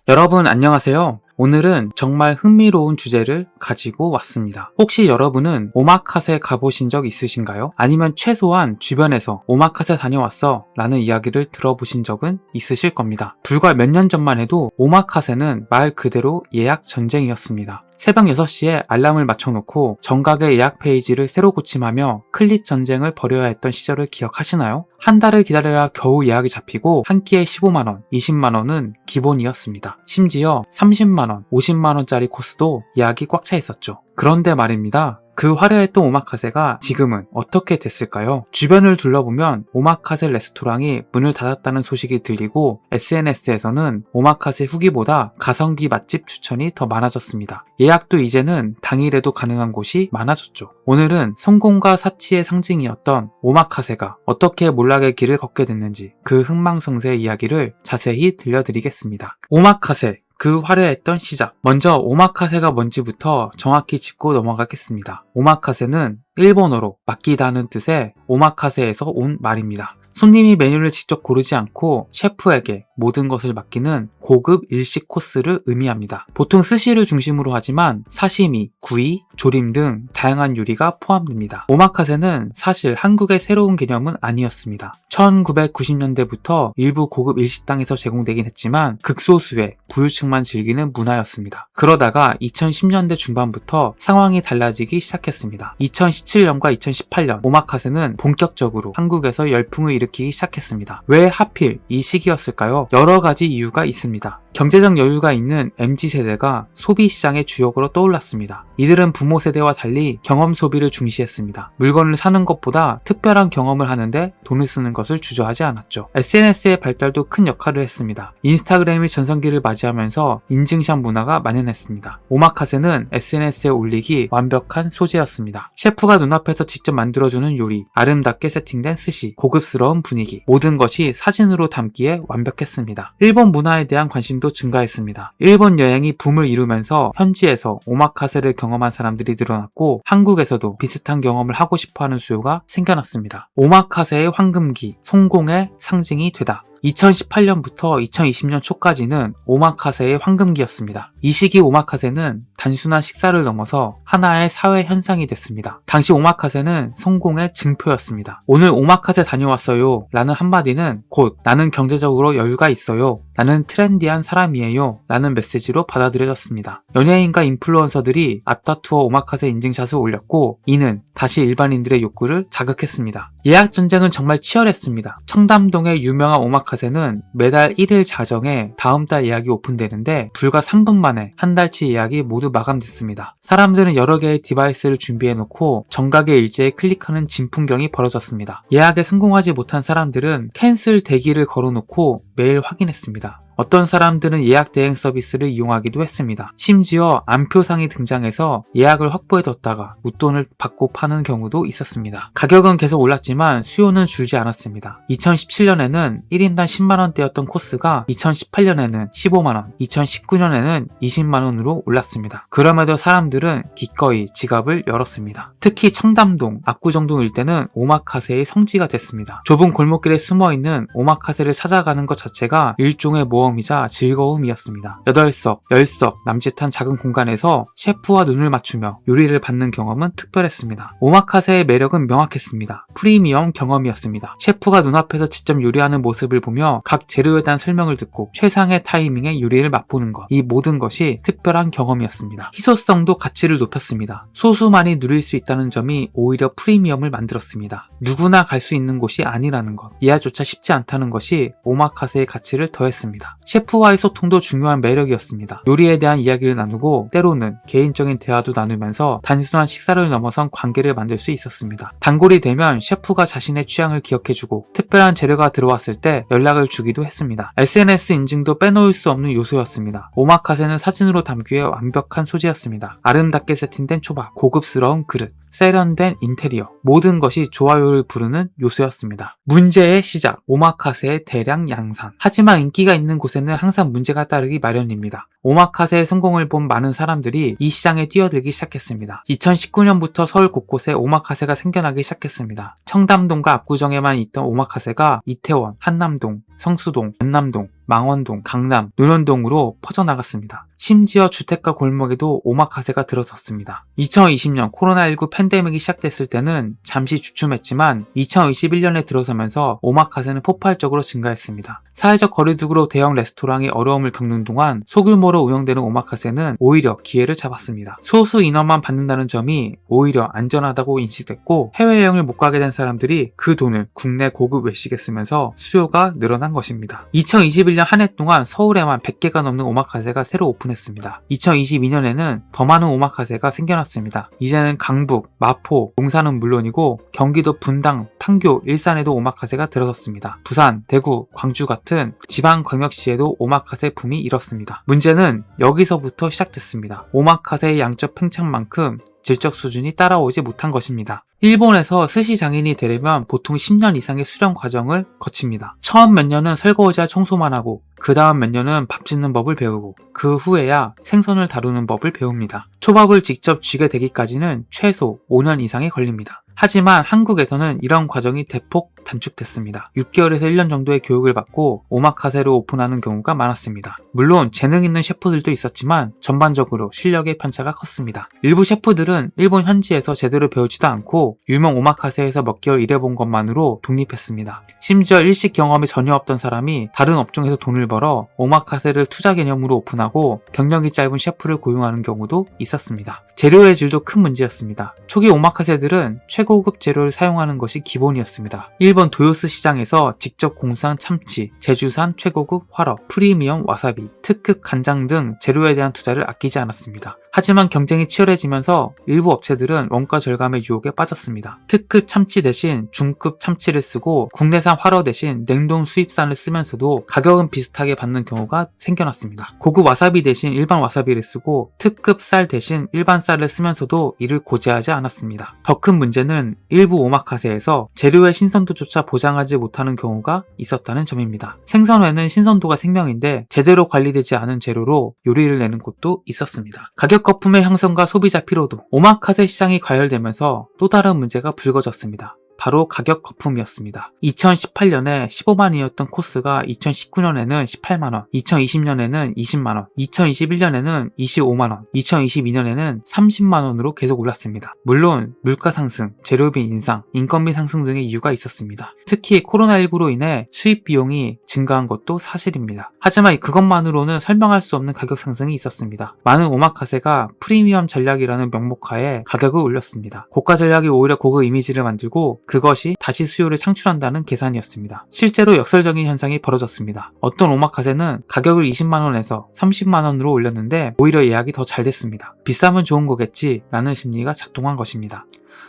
여러분 안녕하세요. 오늘은 정말 흥미로운 주제를 가지고 왔습니다. 혹시 여러분은 오마카세 가보신 적 있으신가요? 아니면 최소한 주변에서 오마카세 다녀왔어 라는 이야기를 들어보신 적은 있으실 겁니다. 불과 몇 년 전만 해도 오마카세는 말 그대로 예약 전쟁이었습니다. 새벽 6시에 알람을 맞춰놓고 정각의 예약 페이지를 새로 고침하며 클릭 전쟁을 벌여야 했던 시절을 기억하시나요? 한 달을 기다려야 겨우 예약이 잡히고 한 끼에 15만원, 20만원은 기본이었습니다. 심지어 30만원, 50만원짜리 코스도 예약이 꽉 차 있었죠. 그런데 말입니다. 그 화려했던 오마카세가 지금은 어떻게 됐을까요? 주변을 둘러보면 오마카세 레스토랑이 문을 닫았다는 소식이 들리고 SNS에서는 오마카세 후기보다 가성비 맛집 추천이 더 많아졌습니다. 예약도 이제는 당일에도 가능한 곳이 많아졌죠. 오늘은 성공과 사치의 상징이었던 오마카세가 어떻게 몰락의 길을 걷게 됐는지 그 흥망성쇠의 이야기를 자세히 들려드리겠습니다. 오마카세, 그 화려했던 시작. 먼저 오마카세가 뭔지부터 정확히 짚고 넘어가겠습니다. 오마카세는 일본어로 맡기다는 뜻의 오마카세에서 온 말입니다. 손님이 메뉴를 직접 고르지 않고 셰프에게 모든 것을 맡기는 고급 일식 코스를 의미합니다. 보통 스시를 중심으로 하지만 사시미, 구이, 조림 등 다양한 요리가 포함됩니다. 오마카세는 사실 한국의 새로운 개념은 아니었습니다. 1990년대부터 일부 고급 일식당에서 제공되긴 했지만 극소수의 부유층만 즐기는 문화였습니다. 그러다가 2010년대 중반부터 상황이 달라지기 시작했습니다. 2017년과 2018년 오마카세는 본격적으로 한국에서 열풍을 일으키기 시작했습니다. 왜 하필 이 시기였을까요? 여러 가지 이유가 있습니다. 경제적 여유가 있는 MZ세대가 소비시장의 주역으로 떠올랐습니다. 이들은 부모 세대와 달리 경험 소비를 중시했습니다. 물건을 사는 것보다 특별한 경험을 하는데 돈을 쓰는 것을 주저하지 않았죠. SNS의 발달도 큰 역할을 했습니다. 인스타그램이 전성기를 맞이하면서 인증샷 문화가 만연했습니다. 오마카세는 SNS에 올리기 완벽한 소재였습니다. 셰프가 눈앞에서 직접 만들어주는 요리, 아름답게 세팅된 스시, 고급스러운 분위기, 모든 것이 사진으로 담기에 완벽했습니다. 일본 문화에 대한 관심도 증가했습니다. 일본 여행이 붐을 이루면서 현지에서 오마카세를 경험한 사람들이 늘어났고 한국에서도 비슷한 경험을 하고 싶어하는 수요가 생겨났습니다. 오마카세의 황금기, 성공의 상징이 되다. 2018년부터 2020년 초까지는 오마카세의 황금기였습니다. 이 시기 오마카세는 단순한 식사를 넘어서 하나의 사회 현상이 됐습니다. 당시 오마카세는 성공의 증표였습니다. 오늘 오마카세 다녀왔어요 라는 한마디는 곧 나는 경제적으로 여유가 있어요, 나는 트렌디한 사람이에요 라는 메시지로 받아들여졌습니다. 연예인과 인플루언서들이 앞다투어 오마카세 인증샷을 올렸고 이는 다시 일반인들의 욕구를 자극했습니다. 예약 전쟁은 정말 치열했습니다. 청담동의 유명한 오마카세는 매달 1일 자정에 다음 달 예약이 오픈되는데 불과 3분 만에 한 달치 예약이 모두 마감됐습니다. 사람들은 여러 개의 디바이스를 준비해놓고 정각의 일제에 클릭하는 진풍경이 벌어졌습니다. 예약에 성공하지 못한 사람들은 캔슬 대기를 걸어놓고 매일 확인했습니다. 어떤 사람들은 예약 대행 서비스를 이용하기도 했습니다. 심지어 안표상이 등장해서 예약을 확보해뒀다가 웃돈을 받고 파는 경우도 있었습니다. 가격은 계속 올랐지만 수요는 줄지 않았습니다. 2017년에는 1인당 10만원대였던 코스가 2018년에는 15만원, 2019년에는 20만원으로 올랐습니다. 그럼에도 사람들은 기꺼이 지갑을 열었습니다. 특히 청담동, 압구정동 일대는 오마카세의 성지가 됐습니다. 좁은 골목길에 숨어있는 오마카세를 찾아가는 것 자체가 일종의 모험이자 즐거움이었습니다. 8석, 10석 남짓한 작은 공간에서 셰프와 눈을 맞추며 요리를 받는 경험은 특별했습니다. 오마카세의 매력은 명확했습니다. 프리미엄 경험이었습니다. 셰프가 눈앞에서 직접 요리하는 모습을 보며 각 재료에 대한 설명을 듣고 최상의 타이밍에 요리를 맛보는 것, 이 모든 것이 특별한 경험이었습니다. 희소성도 가치를 높였습니다. 소수만이 누릴 수 있다는 점이 오히려 프리미엄을 만들었습니다. 누구나 갈 수 있는 곳이 아니라는 것, 이해조차 쉽지 않다는 것이 오마카세의 가치를 더했습니다. 셰프와의 소통도 중요한 매력이었습니다. 요리에 대한 이야기를 나누고 때로는 개인적인 대화도 나누면서 단순한 식사를 넘어선 관계를 만들 수 있었습니다. 단골이 되면 셰프가 자신의 취향을 기억해주고 특별한 재료가 들어왔을 때 연락을 주기도 했습니다. SNS 인증도 빼놓을 수 없는 요소였습니다. 오마카세는 사진으로 담기에 완벽한 소재였습니다. 아름답게 세팅된 초밥, 고급스러운 그릇, 세련된 인테리어, 모든 것이 좋아요를 부르는 요소였습니다. 문제의 시작, 오마카세의 대량 양산. 하지만 인기가 있는 곳에는 항상 문제가 따르기 마련입니다. 오마카세의 성공을 본 많은 사람들이 이 시장에 뛰어들기 시작했습니다. 2019년부터 서울 곳곳에 오마카세가 생겨나기 시작했습니다. 청담동과 압구정에만 있던 오마카세가 이태원, 한남동, 성수동, 연남동, 망원동, 강남, 논현동으로 퍼져나갔습니다. 심지어 주택가 골목에도 오마카세가 들어섰습니다. 2020년 코로나19 팬데믹이 시작됐을 때는 잠시 주춤했지만 2021년에 들어서면서 오마카세는 폭발적으로 증가했습니다. 사회적 거리두기로 대형 레스토랑이 어려움을 겪는 동안 소규모로 운영되는 오마카세는 오히려 기회를 잡았습니다. 소수 인원만 받는다는 점이 오히려 안전하다고 인식됐고 해외여행을 못 가게 된 사람들이 그 돈을 국내 고급 외식에 쓰면서 수요가 늘어난 것입니다. 2021년 한 해 동안 서울에만 100개가 넘는 오마카세가 새로 오픈했습니다. 2022년에는 더 많은 오마카세가 생겨났습니다. 이제는 강북, 마포, 용산은 물론이고 경기도 분당, 판교, 일산에도 오마카세가 들어섰습니다. 부산, 대구, 광주 같은 지방광역시에도 오마카세 붐이 일었습니다. 문제는 여기서부터 시작됐습니다. 오마카세의 양적 팽창만큼 질적 수준이 따라오지 못한 것입니다. 일본에서 스시 장인이 되려면 보통 10년 이상의 수련 과정을 거칩니다. 처음 몇 년은 설거지와 청소만 하고 그 다음 몇 년은 밥 짓는 법을 배우고 그 후에야 생선을 다루는 법을 배웁니다. 초밥을 직접 쥐게 되기까지는 최소 5년 이상이 걸립니다. 하지만 한국에서는 이런 과정이 대폭 단축됐습니다. 6개월에서 1년 정도의 교육을 받고 오마카세를 오픈하는 경우가 많았습니다. 물론 재능 있는 셰프들도 있었지만 전반적으로 실력의 편차가 컸습니다. 일부 셰프들은 일본 현지에서 제대로 배우지도 않고 유명 오마카세에서 몇 개월 일해본 것만으로 독립했습니다. 심지어 일식 경험이 전혀 없던 사람이 다른 업종에서 돈을 벌어 오마카세를 투자 개념으로 오픈하고 경력이 짧은 셰프를 고용하는 경우도 있었습니다. 재료의 질도 큰 문제였습니다. 초기 오마카세들은 최고급 재료를 사용하는 것이 기본이었습니다. 일본 도요스 시장에서 직접 공수한 참치, 제주산 최고급 화럽, 프리미엄 와사비, 특급 간장 등 재료에 대한 투자를 아끼지 않았습니다. 하지만 경쟁이 치열해지면서 일부 업체들은 원가 절감의 유혹에 빠졌습니다. 특급 참치 대신 중급 참치를 쓰고 국내산 화로 대신 냉동 수입산을 쓰면서도 가격은 비슷하게 받는 경우가 생겨났습니다. 고급 와사비 대신 일반 와사비를 쓰고 특급 쌀 대신 일반 쌀을 쓰면서도 이를 고지하지 않았습니다. 더 큰 문제는 일부 오마카세에서 재료의 신선도조차 보장하지 못하는 경우가 있었다는 점입니다. 생선회는 신선도가 생명인데 제대로 관리되지 않은 재료로 요리를 내는 곳도 있었습니다. 가격 거품의 형성과 소비자 피로도, 오마카세 시장이 과열되면서 또 다른 문제가 불거졌습니다. 바로 가격 거품이었습니다. 2018년에 15만원이었던 코스가 2019년에는 18만원, 2020년에는 20만원, 2021년에는 25만원, 2022년에는 30만원으로 계속 올랐습니다. 물론 물가 상승, 재료비 인상, 인건비 상승 등의 이유가 있었습니다. 특히 코로나19로 인해 수입 비용이 증가한 것도 사실입니다. 하지만 그것만으로는 설명할 수 없는 가격 상승이 있었습니다. 많은 오마카세가 프리미엄 전략이라는 명목하에 가격을 올렸습니다. 고가 전략이 오히려 고급 이미지를 만들고 그것이 다시 수요를 창출한다는 계산이었습니다. 실제로 역설적인 현상이 벌어졌습니다. 어떤 오마카세는 가격을 20만원에서 30만원으로 올렸는데 오히려 예약이 더 잘 됐습니다. 비싸면 좋은 거겠지 라는 심리가 작동한 것입니다.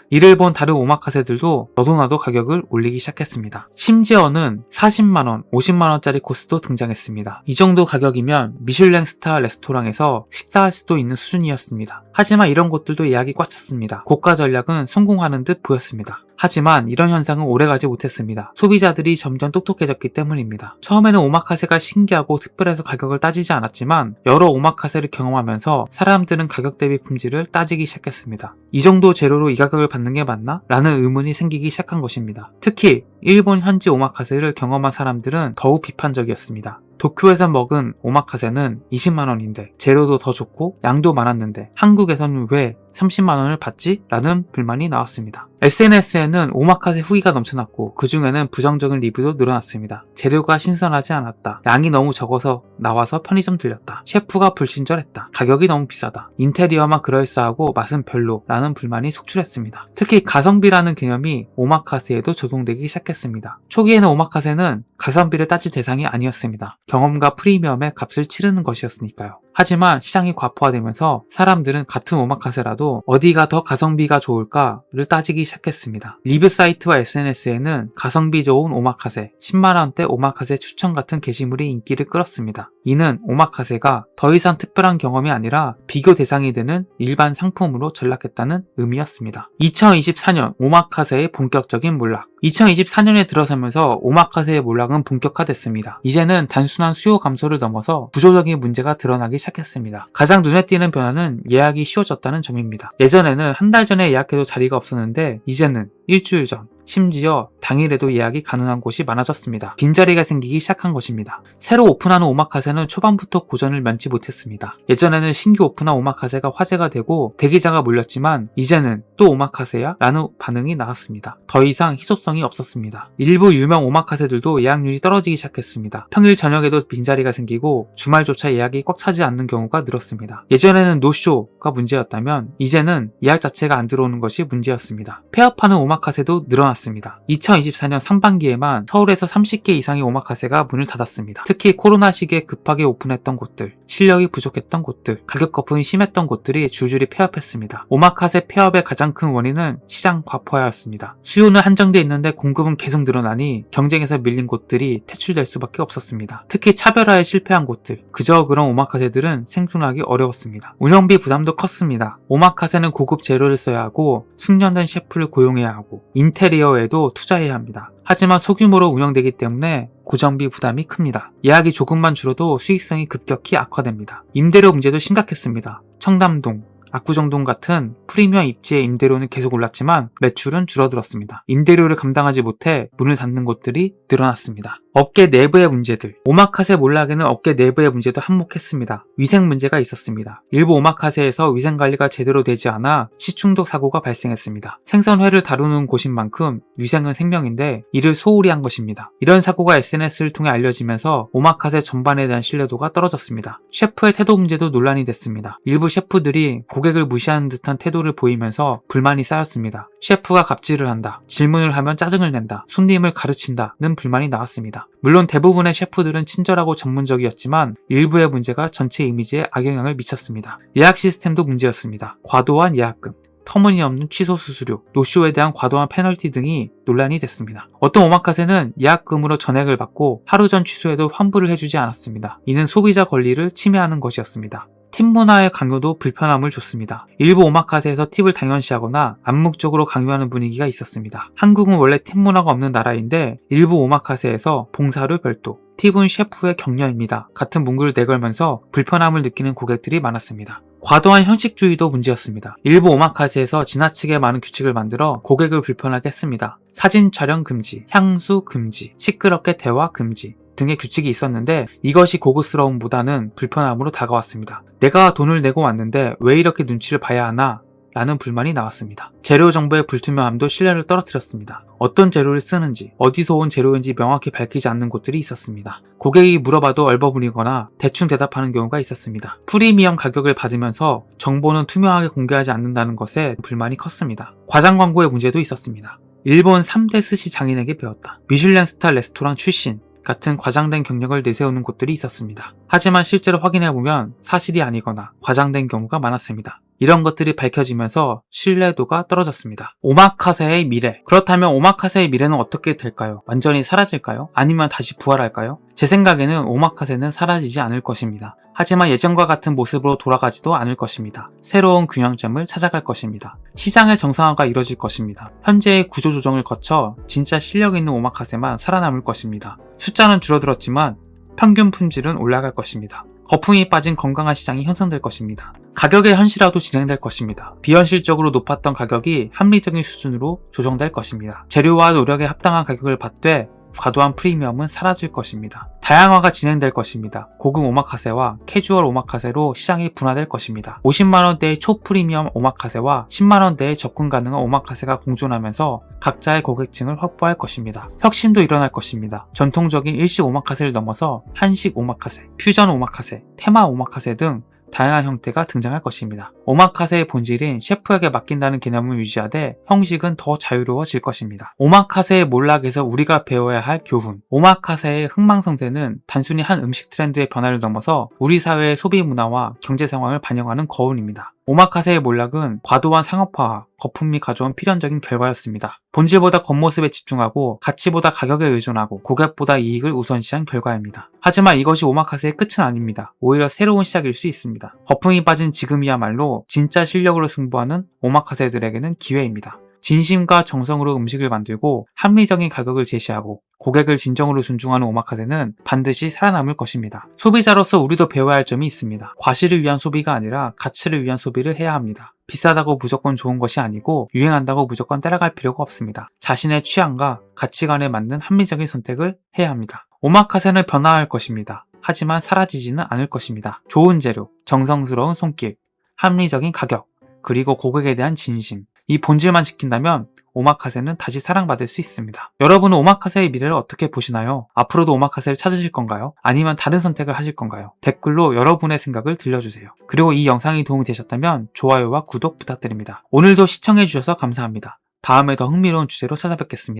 이를 본 다른 오마카세들도 너도 나도 가격을 올리기 시작했습니다. 심지어는 40만원, 50만원짜리 코스도 등장했습니다. 이 정도 가격이면 미슐랭 스타 레스토랑에서 식사할 수도 있는 수준이었습니다. 하지만 이런 곳들도 예약이 꽉 찼습니다. 고가 전략은 성공하는 듯 보였습니다. 하지만 이런 현상은 오래가지 못했습니다. 소비자들이 점점 똑똑해졌기 때문입니다. 처음에는 오마카세가 신기하고 특별해서 가격을 따지지 않았지만 여러 오마카세를 경험하면서 사람들은 가격 대비 품질을 따지기 시작했습니다. 이 정도 재료로 이 가격을 받는 게 맞나? 라는 의문이 생기기 시작한 것입니다. 특히 일본 현지 오마카세를 경험한 사람들은 더욱 비판적이었습니다. 도쿄에서 먹은 오마카세는 20만원인데 재료도 더 좋고 양도 많았는데 한국에서는 왜 30만원을 받지? 라는 불만이 나왔습니다. SNS에는 오마카세 후기가 넘쳐났고 그 중에는 부정적인 리뷰도 늘어났습니다. 재료가 신선하지 않았다. 양이 너무 적어서 나와서 편의점 들렸다. 셰프가 불친절했다. 가격이 너무 비싸다. 인테리어만 그럴싸하고 맛은 별로 라는 불만이 속출했습니다. 특히 가성비라는 개념이 오마카세에도 적용되기 시작했습니다. 초기에는 오마카세는 가성비를 따질 대상이 아니었습니다. 경험과 프리미엄의 값을 치르는 것이었으니까요. 하지만 시장이 과포화되면서 사람들은 같은 오마카세라도 어디가 더 가성비가 좋을까를 따지기 시작했습니다. 리뷰 사이트와 SNS에는 가성비 좋은 오마카세, 10만원대 오마카세 추천 같은 게시물이 인기를 끌었습니다. 이는 오마카세가 더 이상 특별한 경험이 아니라 비교 대상이 되는 일반 상품으로 전락했다는 의미였습니다. 2024년 오마카세의 본격적인 몰락. 2024년에 들어서면서 오마카세의 몰락은 본격화됐습니다. 이제는 단순한 수요 감소를 넘어서 구조적인 문제가 드러나기 시작했습니다. 가장 눈에 띄는 변화는 예약이 쉬워졌다는 점입니다. 예전에는 한 달 전에 예약해도 자리가 없었는데 이제는 일주일 전, 심지어 당일에도 예약이 가능한 곳이 많아졌습니다. 빈자리가 생기기 시작한 것입니다. 새로 오픈하는 오마카세는 초반부터 고전을 면치 못했습니다. 예전에는 신규 오픈한 오마카세가 화제가 되고 대기자가 몰렸지만 이제는 또 오마카세야? 라는 반응이 나왔습니다. 더 이상 희소성이 없었습니다. 일부 유명 오마카세들도 예약률이 떨어지기 시작했습니다. 평일 저녁에도 빈자리가 생기고 주말조차 예약이 꽉 차지 않는 경우가 늘었습니다. 예전에는 노쇼가 문제였다면 이제는 예약 자체가 안 들어오는 것이 문제였습니다. 폐업하는 오마카세도 늘어났습니다. 2024년 상반기에만 서울에서 30개 이상의 오마카세가 문을 닫았습니다. 특히 코로나 시기에 급하게 오픈했던 곳들, 실력이 부족했던 곳들, 가격 거품이 심했던 곳들이 줄줄이 폐업했습니다. 오마카세 폐업의 가장 큰 원인은 시장 과포화였습니다. 수요는 한정돼 있는데 공급은 계속 늘어나니 경쟁에서 밀린 곳들이 퇴출될 수밖에 없었습니다. 특히 차별화에 실패한 곳들, 그저 그런 오마카세들은 생존하기 어려웠습니다. 운영비 부담도 컸습니다. 오마카세는 고급 재료를 써야 하고 숙련된 셰프를 고용해야 하고 인테리어에도 투자해야 합니다. 하지만 소규모로 운영되기 때문에 고정비 부담이 큽니다. 예약이 조금만 줄어도 수익성이 급격히 악화됩니다. 임대료 문제도 심각했습니다. 청담동, 압구정동 같은 프리미엄 입지의 임대료는 계속 올랐지만 매출은 줄어들었습니다. 임대료를 감당하지 못해 문을 닫는 곳들이 늘어났습니다. 업계 내부의 문제들. 오마카세 몰락에는 업계 내부의 문제도 한몫했습니다. 위생 문제가 있었습니다. 일부 오마카세에서 위생관리가 제대로 되지 않아 식중독 사고가 발생했습니다. 생선회를 다루는 곳인 만큼 위생은 생명인데 이를 소홀히 한 것입니다. 이런 사고가 SNS를 통해 알려지면서 오마카세 전반에 대한 신뢰도가 떨어졌습니다. 셰프의 태도 문제도 논란이 됐습니다. 일부 셰프들이 고객을 무시하는 듯한 태도를 보이면서 불만이 쌓였습니다. 셰프가 갑질을 한다, 질문을 하면 짜증을 낸다, 손님을 가르친다는 불만이 나왔습니다. 물론 대부분의 셰프들은 친절하고 전문적이었지만 일부의 문제가 전체 이미지에 악영향을 미쳤습니다. 예약 시스템도 문제였습니다. 과도한 예약금, 터무니없는 취소 수수료, 노쇼에 대한 과도한 페널티 등이 논란이 됐습니다. 어떤 오마카세는 예약금으로 전액을 받고 하루 전 취소해도 환불을 해주지 않았습니다. 이는 소비자 권리를 침해하는 것이었습니다. 팁 문화의 강요도 불편함을 줬습니다. 일부 오마카세에서 팁을 당연시하거나 암묵적으로 강요하는 분위기가 있었습니다. 한국은 원래 팁 문화가 없는 나라인데 일부 오마카세에서 봉사료 별도, 팁은 셰프의 격려입니다 같은 문구를 내걸면서 불편함을 느끼는 고객들이 많았습니다. 과도한 형식주의도 문제였습니다. 일부 오마카세에서 지나치게 많은 규칙을 만들어 고객을 불편하게 했습니다. 사진 촬영 금지, 향수 금지, 시끄럽게 대화 금지 등의 규칙이 있었는데 이것이 고급스러움보다는 불편함으로 다가왔습니다. 내가 돈을 내고 왔는데 왜 이렇게 눈치를 봐야 하나? 라는 불만이 나왔습니다. 재료 정보의 불투명함도 신뢰를 떨어뜨렸습니다. 어떤 재료를 쓰는지, 어디서 온 재료인지 명확히 밝히지 않는 곳들이 있었습니다. 고객이 물어봐도 얼버무리거나 대충 대답하는 경우가 있었습니다. 프리미엄 가격을 받으면서 정보는 투명하게 공개하지 않는다는 것에 불만이 컸습니다. 과장 광고의 문제도 있었습니다. 일본 3대 스시 장인에게 배웠다. 미슐랭 스타 레스토랑 출신 같은 과장된 경력을 내세우는 곳들이 있었습니다. 하지만 실제로 확인해보면 사실이 아니거나 과장된 경우가 많았습니다. 이런 것들이 밝혀지면서 신뢰도가 떨어졌습니다. 오마카세의 미래. 그렇다면 오마카세의 미래는 어떻게 될까요? 완전히 사라질까요? 아니면 다시 부활할까요? 제 생각에는 오마카세는 사라지지 않을 것입니다. 하지만 예전과 같은 모습으로 돌아가지도 않을 것입니다. 새로운 균형점을 찾아갈 것입니다. 시장의 정상화가 이뤄질 것입니다. 현재의 구조조정을 거쳐 진짜 실력 있는 오마카세만 살아남을 것입니다. 숫자는 줄어들었지만 평균 품질은 올라갈 것입니다. 거품이 빠진 건강한 시장이 형성될 것입니다. 가격의 현실화도 진행될 것입니다. 비현실적으로 높았던 가격이 합리적인 수준으로 조정될 것입니다. 재료와 노력에 합당한 가격을 받되 과도한 프리미엄은 사라질 것입니다. 다양화가 진행될 것입니다. 고급 오마카세와 캐주얼 오마카세로 시장이 분화될 것입니다. 50만원대의 초프리미엄 오마카세와 10만원대의 접근 가능한 오마카세가 공존하면서 각자의 고객층을 확보할 것입니다. 혁신도 일어날 것입니다. 전통적인 일식 오마카세를 넘어서 한식 오마카세, 퓨전 오마카세, 테마 오마카세 등 다양한 형태가 등장할 것입니다. 오마카세의 본질인 셰프에게 맡긴다는 개념을 유지하되 형식은 더 자유로워질 것입니다. 오마카세의 몰락에서 우리가 배워야 할 교훈. 오마카세의 흥망성쇠는 단순히 한 음식 트렌드의 변화를 넘어서 우리 사회의 소비 문화와 경제 상황을 반영하는 거울입니다. 오마카세의 몰락은 과도한 상업화와 거품이 가져온 필연적인 결과였습니다. 본질보다 겉모습에 집중하고 가치보다 가격에 의존하고 고객보다 이익을 우선시한 결과입니다. 하지만 이것이 오마카세의 끝은 아닙니다. 오히려 새로운 시작일 수 있습니다. 거품이 빠진 지금이야말로 진짜 실력으로 승부하는 오마카세들에게는 기회입니다. 진심과 정성으로 음식을 만들고 합리적인 가격을 제시하고 고객을 진정으로 존중하는 오마카세는 반드시 살아남을 것입니다. 소비자로서 우리도 배워야 할 점이 있습니다. 과실을 위한 소비가 아니라 가치를 위한 소비를 해야 합니다. 비싸다고 무조건 좋은 것이 아니고 유행한다고 무조건 따라갈 필요가 없습니다. 자신의 취향과 가치관에 맞는 합리적인 선택을 해야 합니다. 오마카세는 변화할 것입니다. 하지만 사라지지는 않을 것입니다. 좋은 재료, 정성스러운 손길, 합리적인 가격, 그리고 고객에 대한 진심. 이 본질만 지킨다면 오마카세는 다시 사랑받을 수 있습니다. 여러분은 오마카세의 미래를 어떻게 보시나요? 앞으로도 오마카세를 찾으실 건가요? 아니면 다른 선택을 하실 건가요? 댓글로 여러분의 생각을 들려주세요. 그리고 이 영상이 도움이 되셨다면 좋아요와 구독 부탁드립니다. 오늘도 시청해주셔서 감사합니다. 다음에 더 흥미로운 주제로 찾아뵙겠습니다.